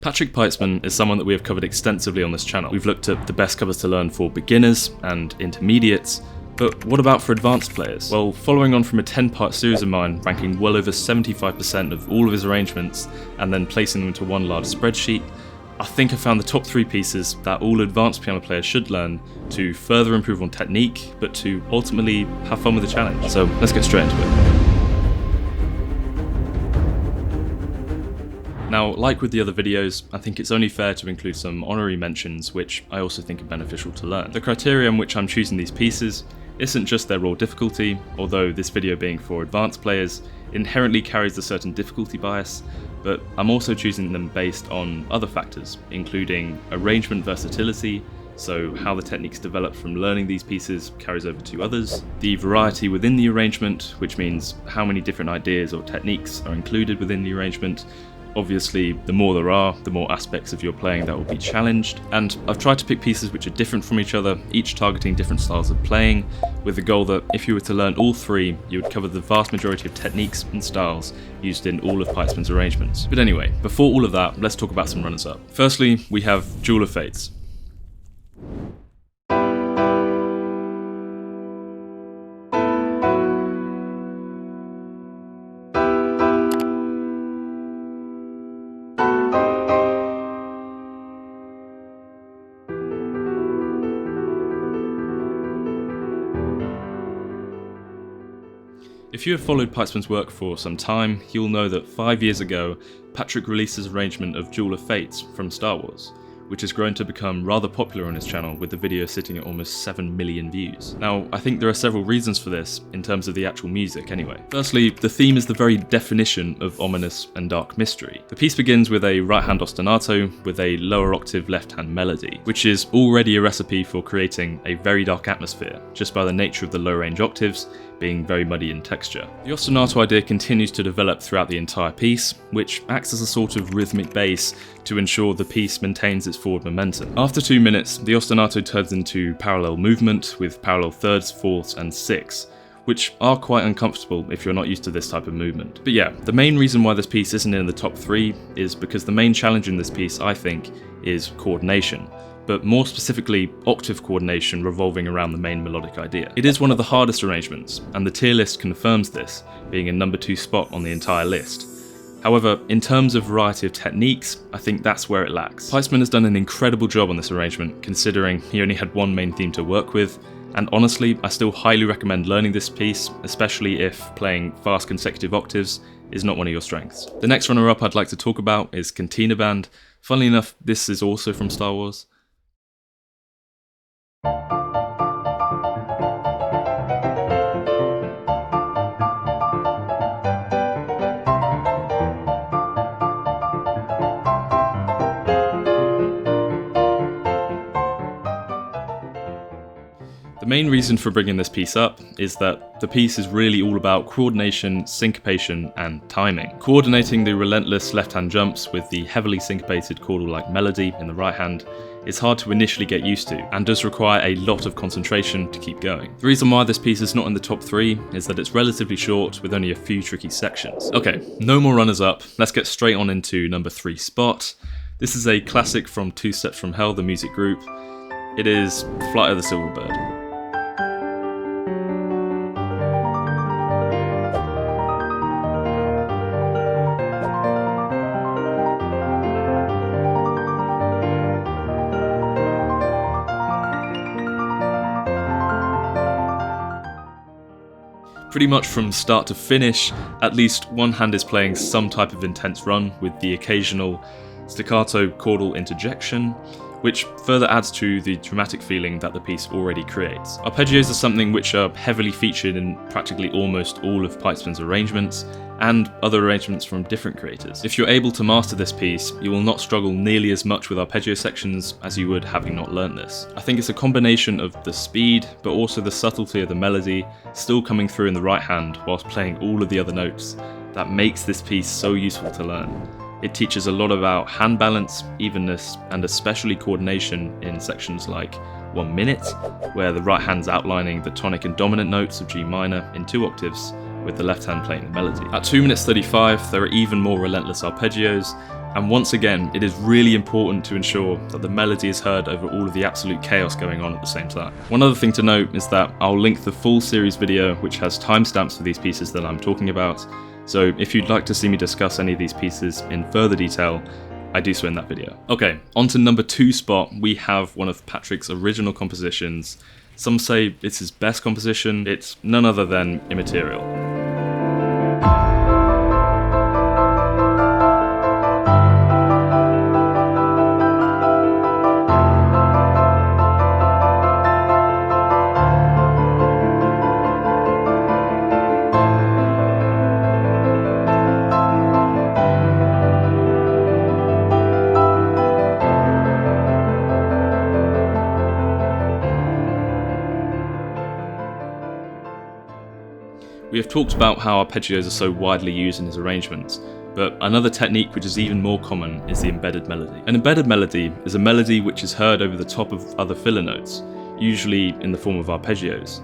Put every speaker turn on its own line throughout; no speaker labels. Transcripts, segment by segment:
Patrik Pietschmann is someone that we have covered extensively on this channel. We've looked at the best covers to learn for beginners and intermediates, but what about for advanced players? Well, following on from a 10-part series of mine, ranking well over 75% of all of his arrangements and then placing them into one large spreadsheet, I think I found the top 3 pieces that all advanced piano players should learn to further improve on technique, but to ultimately have fun with the challenge. So let's get straight into it. Now, like with the other videos, I think it's only fair to include some honorary mentions which I also think are beneficial to learn. The criteria on which I'm choosing these pieces isn't just their raw difficulty, although this video being for advanced players inherently carries a certain difficulty bias, but I'm also choosing them based on other factors, including arrangement versatility, so how the techniques developed from learning these pieces carries over to others, the variety within the arrangement, which means how many different ideas or techniques are included within the arrangement. Obviously, the more there are, the more aspects of your playing that will be challenged, and I've tried to pick pieces which are different from each other, each targeting different styles of playing, with the goal that if you were to learn all 3, you would cover the vast majority of techniques and styles used in all of Pietschmann's arrangements. But anyway, before all of that, let's talk about some runners-up. Firstly, we have Duel of Fates. If you have followed Pietschmann's work for some time, you'll know that 5 years ago, Patrik released his arrangement of Duel of Fates from Star Wars, which has grown to become rather popular on his channel, with the video sitting at almost 7 million views. Now, I think there are several reasons for this, in terms of the actual music anyway. Firstly, the theme is the very definition of ominous and dark mystery. The piece begins with a right-hand ostinato with a lower octave left-hand melody, which is already a recipe for creating a very dark atmosphere, just by the nature of the low-range octaves being very muddy in texture. The ostinato idea continues to develop throughout the entire piece, which acts as a sort of rhythmic bass to ensure the piece maintains its forward momentum. After 2 minutes, the ostinato turns into parallel movement with parallel thirds, fourths, and sixths, which are quite uncomfortable if you're not used to this type of movement. But yeah, the main reason why this piece isn't in the top 3 is because the main challenge in this piece, I think, is coordination, but more specifically octave coordination revolving around the main melodic idea. It is one of the hardest arrangements, and the tier list confirms this, being a number 2 spot on the entire list. However, in terms of variety of techniques, I think that's where it lacks. Pietschmann has done an incredible job on this arrangement, considering he only had one main theme to work with, and honestly, I still highly recommend learning this piece, especially if playing fast consecutive octaves is not one of your strengths. The next runner-up I'd like to talk about is Cantina Band. Funnily enough, this is also from Star Wars. The main reason for bringing this piece up is that the piece is really all about coordination, syncopation, and timing. Coordinating the relentless left-hand jumps with the heavily syncopated chordal-like melody in the right hand is hard to initially get used to, and does require a lot of concentration to keep going. The reason why this piece is not in the top 3 is that it's relatively short with only a few tricky sections. Okay, no more runners up, let's get straight on into number 3 spot. This is a classic from Two Steps from Hell, the music group. It is Flight of the Silver Bird. Pretty much from start to finish, at least one hand is playing some type of intense run with the occasional staccato chordal interjection, which further adds to the dramatic feeling that the piece already creates. Arpeggios are something which are heavily featured in practically almost all of Pietschmann's arrangements, and other arrangements from different creators. If you're able to master this piece, you will not struggle nearly as much with arpeggio sections as you would having not learnt this. I think it's a combination of the speed, but also the subtlety of the melody still coming through in the right hand whilst playing all of the other notes that makes this piece so useful to learn. It teaches a lot about hand balance, evenness, and especially coordination in sections like 1 minute, where the right hand's outlining the tonic and dominant notes of G minor in 2 octaves, with the left hand playing the melody. At 2 minutes 35, there are even more relentless arpeggios, And once again, it is really important to ensure that the melody is heard over all of the absolute chaos going on at the same time. One other thing to note is that I'll link the full series video which has timestamps for these pieces that I'm talking about, so if you'd like to see me discuss any of these pieces in further detail, I do so in that video. Okay, on to number 2 spot, we have one of Patrik's original compositions. Some say it's his best composition, it's none other than Immaterial. We have talked about how arpeggios are so widely used in his arrangements, but another technique which is even more common is the embedded melody. An embedded melody is a melody which is heard over the top of other filler notes, usually in the form of arpeggios.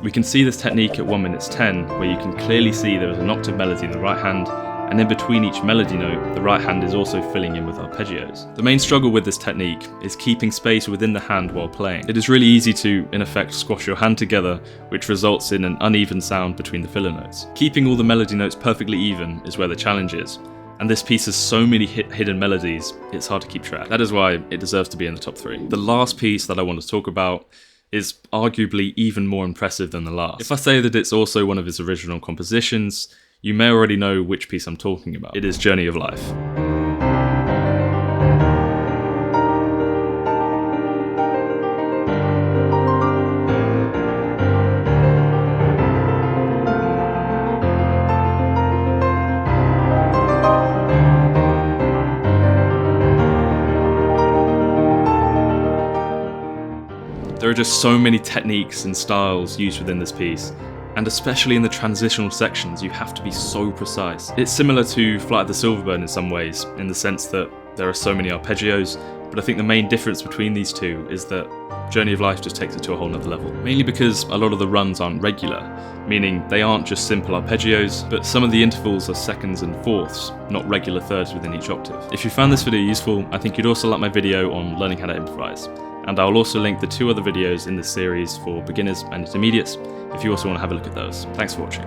We can see this technique at 1:10, where you can clearly see there is an octave melody in the right hand, and in between each melody note, the right hand is also filling in with arpeggios. The main struggle with this technique is keeping space within the hand while playing. It is really easy to, in effect, squash your hand together, which results in an uneven sound between the filler notes. Keeping all the melody notes perfectly even is where the challenge is, and this piece has so many hidden melodies, it's hard to keep track. That is why it deserves to be in the top 3. The last piece that I want to talk about is arguably even more impressive than the last. If I say that it's also one of his original compositions, you may already know which piece I'm talking about. It is Journey of Life. There are just so many techniques and styles used within this piece, and especially in the transitional sections, you have to be so precise. It's similar to Flight of the Silverbird in some ways, in the sense that there are so many arpeggios, but I think the main difference between these two is that Journey of Life just takes it to a whole nother level. Mainly because a lot of the runs aren't regular, meaning they aren't just simple arpeggios, but some of the intervals are seconds and fourths, not regular thirds within each octave. If you found this video useful, I think you'd also like my video on learning how to improvise. And I'll also link the 2 other videos in this series for beginners and intermediates if you also want to have a look at those. Thanks for watching.